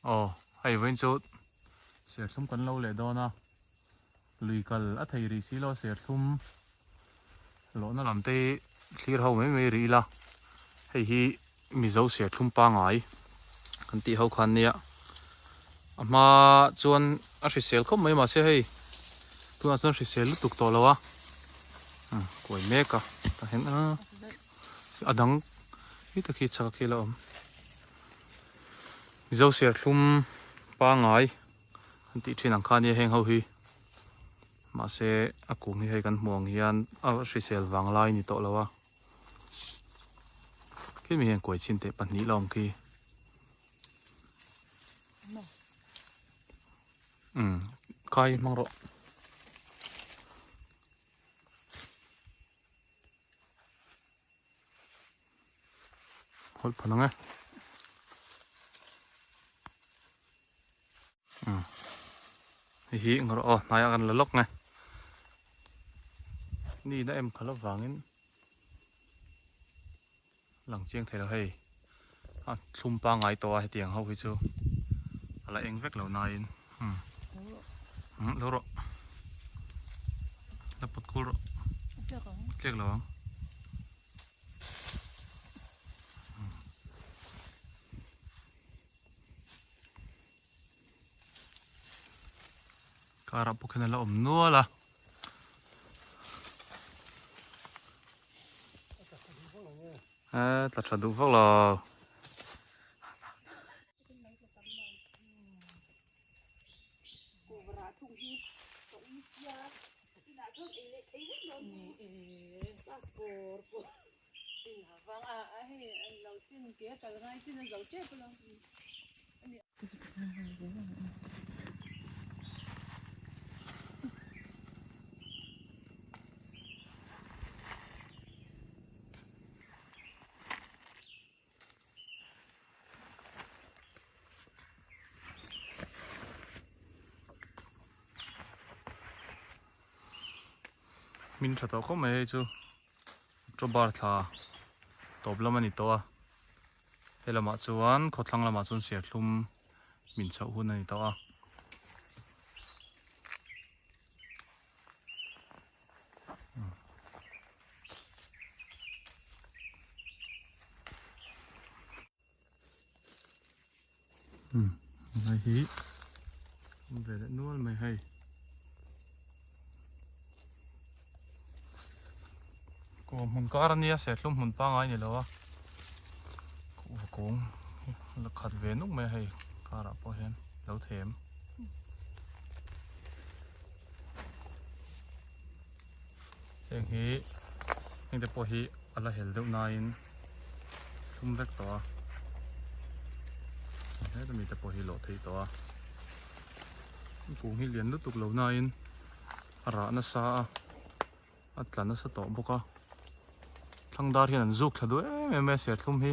Ồ, hay với chút sửa thum cần lâu lệ đó na lùi cần á thầy rì xí lo sửa thum lỗ nó làm tê xí hậu mấy rì la hay hi mi dấu sửa thum pa ngải kan ti hậu khan nia mà chuan a rì sel khóc mấy mà sẽ hay tu chuan rì sel tục to lo à quẩy mẹ cả ta hiện à đắng ít khi chắc khi lo mi dấu sửa thum pa ngải kan ti trên ang khan nia heng hậu hi mà sẽ à cũng như hay kan muang hian a rì sel vang lai ni to lo à cái mi heng quẩy chin te pan ni long ki kai mang ro hol phang nghe hi ngor o naya kan lalok nghe ni da em khala wangin lang chiang thelo hei a thum pa ngai to a tiang ho hi chu ala eng vek lo na in lo ro la pot kul ro tlek lo kara pukhen la om nuala ta thadu vok lo min thato ko mai chu trobar tha top lam ani to a helama chuan khotlang lama chun siar thlum min chho hun ani to a mai hi về lại nuôi mày hay cô mun cá nia sẽ lum mun pa ngai ni lo a cô cũng là khát về nút mày hay cá ra po hen lâu thèm em hi em để po hi ala hel deuh na in thum vek to he ta mi te po hi lo thei to a cũng hi lian lutuk lo na in ara na sa atlan na sa to boka thangdar hian an zuk thadu em se thlum hi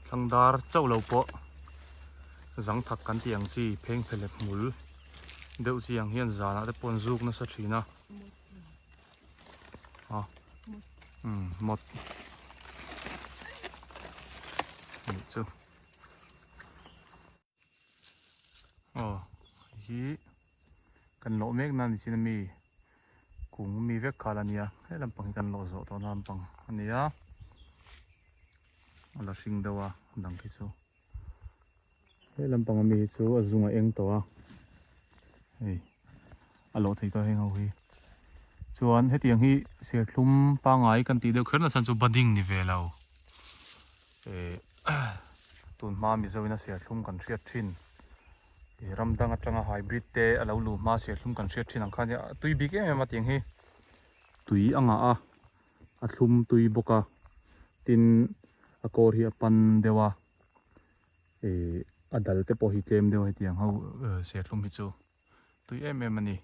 thangdar chau lo po zang thak kan tiang chi pheng phelep mul deuh chiang hian zana te pon zuk na sa thina mot ni chu hi kan lo mek na ni chinami cũng mi vek khalania he lampang kan lo zo to nam pang ania ala sing dawa dang ki chu he lampang mi chu azunga eng to a hei alo thei to heng ho hi chuan he tiang hi se thlum pa ngai kan ti deuh kherna san chu bading ni ve lo tun ma mi zoina se thlum kan hriat thin ramdang atanga hybrid te alo lu ma se thlum kan hriat thin ang khan ya tui big em ma tiang hi tui anga a thlum tui boka tin a kor hi a pan dewa a dal te po hi tlem dewa hi tiang ho se thlum hi chu tui em ani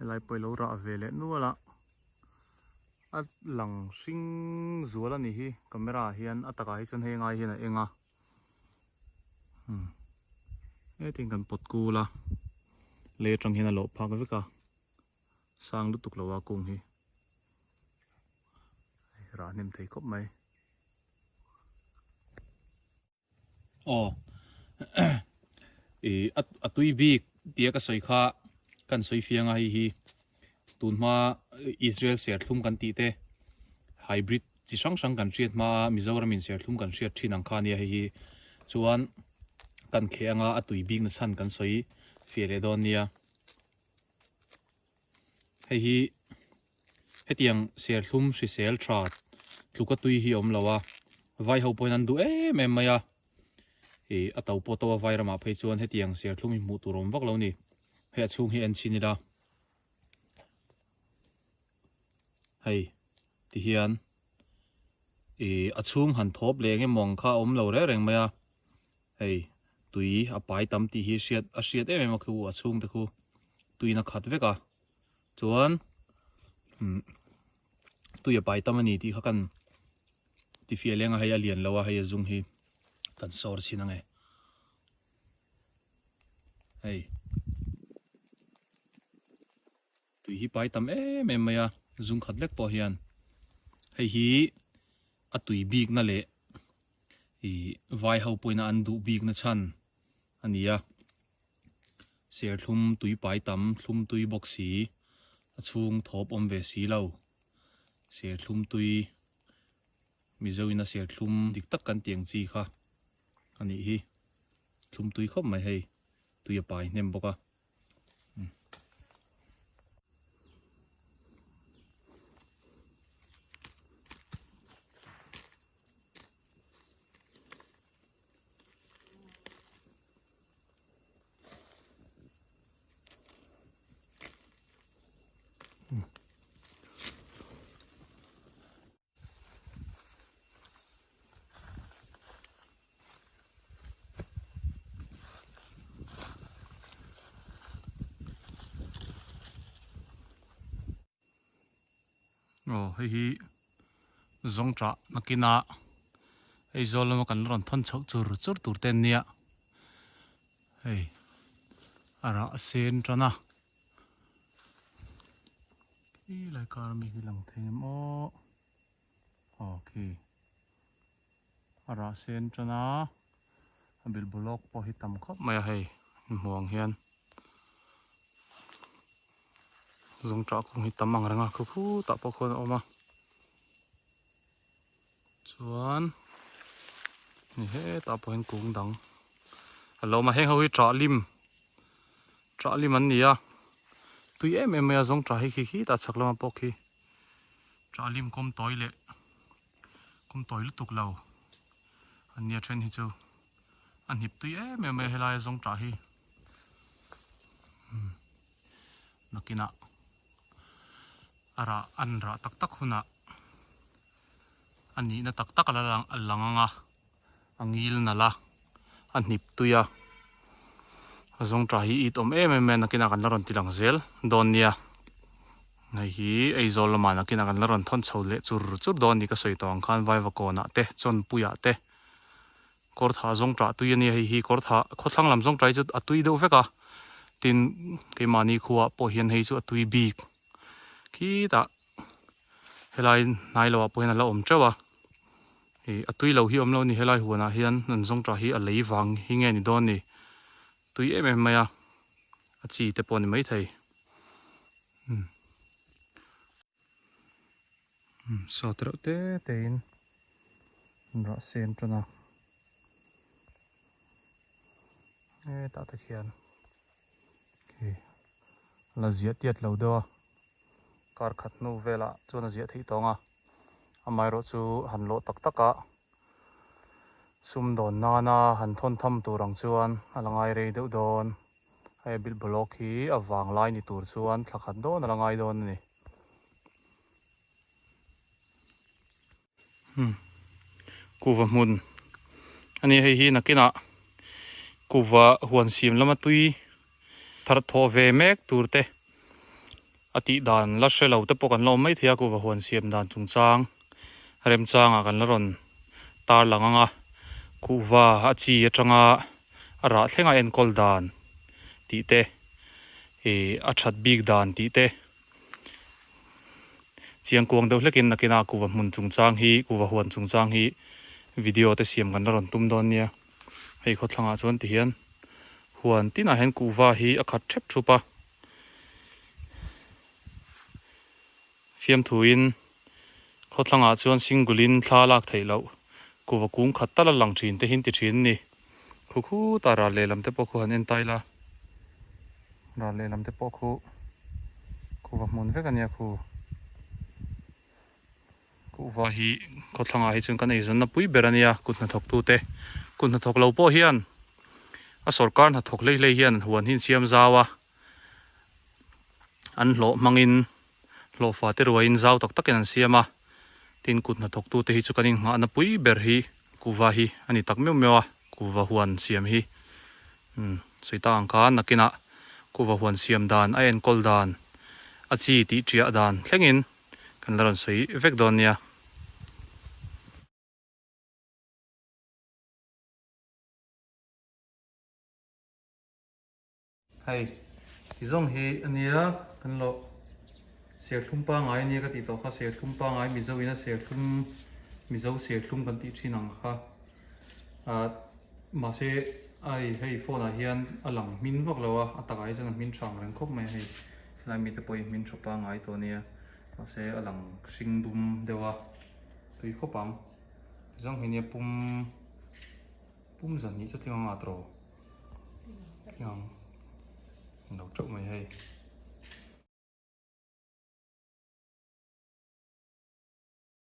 lại bơi lâu ra về lệ nữa là at lang sing zuala ni hi camera hian ataka hi chon he ngai hi na enga e ting kan pot ku la le tang hi na lo phak veka sang lu tuk lawa kung hi ra nim thei khop mai o e atui bik tia ka soi kha kan soi fianga hi tunma Israel ser thlum kan ti te hybrid chi sang sang kan riat ma Mizoram in ser thlum kan riat thin ang kha nia hi chuan kan khenga atui bik na chan kan soi fere don nia hi hetiang ser thlum hri sel that tluka tui hi om lawa vai ho poin an du em maya e atau po to vai rama phei chuan hetiang ser thlum hi mu turom vak lo ni he chung hi an chinida hei ti hian e achung han thop le nge mong kha om lo re reng maya hei tui a pai tam ti hi hriat em khu achung te khu tui na khat veka chuan tui a pai tam ani ti kha kan ti fia lenga hei a lian lawa hei a zung hi kan sor china nge hei tui hi pai tam em maya zung khat lek po hian hei hi atui bik na le i vai ho poina an du bik na chan ania ser thlum tui pai tam thlum tui boxi achung thop om ve si lo ser thlum tui mizoina ser thlum dik tak kan tiang chi kha ani hi thlum tui khop mai hei tui a pai nem boka hi zong tra nakina ei zolama kan ron thon chau chur tur ten nia hei ara sen trana i lai kar mi hi lang them o okay ara sen trana abil block po hi tam khop mai hei muang hian zong tra kung hi tamang ranga khu ta po khon oma chuan ni he ta po hin kung dang alo ma heng ho hi tra lim an nia tui em ya zong tra hi khi ta chaklama po khi tra lim kom toi lu tuk lo an nia then hi chu an hip tui em helai zong tra hi nakina ara an ra tak huna ani na tak alanga angil nala an hip tuya zong tra hi it om em nakina kan laron tilang zel don nia ngai hi eizol ma nakina kan laron thon chole chur don ni ka soi tong khan vai va ko na te chon puya te kor tha zong tra tu yani hi kor tha khothlang lam zong trai chu atui do veka tin ke mani khuwa po hian hei chu atui bik khi ta helai nai lo po hian la om trewa e atui lo hi om lo ni helai huana hian nan zong tra hi a lei wang hi nge ni don ni tui em maya a chi te pon mai thei so tro te in ra sen trana e ta ta khian okay la zia tiat lo do kar khat nu vela chuna zia thei tonga amai ro chu han lo taka sum don nana han thon tham turang chuan alangai rei deuh don ai bil block hi awang lai ni tur chuan thakhat don alangai don ni kuwa mun ani hei hi nakina kuwa huan sim lama tui thar tho ve mek turte ati dan la hrelo te pawh kan lo mai thia ku va huan siam dan chung chang rem changa kan la ron tar lang anga kuwa a chi atanga a ra thlenga en kol dan ti te a that big dan ti te chiang kuang deuh hlekin nakina kuwa hmun chung chang hi kuwa huan chung chang hi video te siam kan la ron tum don nia hei khaw thlanga chuan ti hian huan tina hen kuwa hi a khat thep thupa fiam thuin khaw thlanga chuan singulin thla lak thei lo kuwa kung khat tala lang thin te hin ti thin ni khu ta ra le lam te pawh khu han en tai la ra le lam te pawh khu kuwa hmun vek ania khu kuwa hi khaw thlanga hi chun kan ei zon na pui ber ania kutna thok tu te kutna thok lo pawh hian a sarkar na thok lei hian huan hin siam zawa an hlo mangin hlo fa te ruain zau tak takin an siama tin kutna thok tu te hi chu kanin nga na pui ber hi kuwa hi ani tak meu mewa kuwa huan siam hi soita angka nakina kuwa huan siam dan a en kol dan a chi ti tria dan thlengin kan laron soi vek don nia hei izong hi ania kan lo serthlum pa ngai nia ka ti to kha serthlum pa ngai mizo ina serthlum mizo serthlum kan ti thinang kha ma se ai hei phone a hian alang min vak lawa atakai chana min thang ren khop mai hei lai mi te poi min thopa ngai to nia ma se alang hring dum dewa tui khopang zong hi nia pum zan ni chu tling anga tro tling no chok mai hei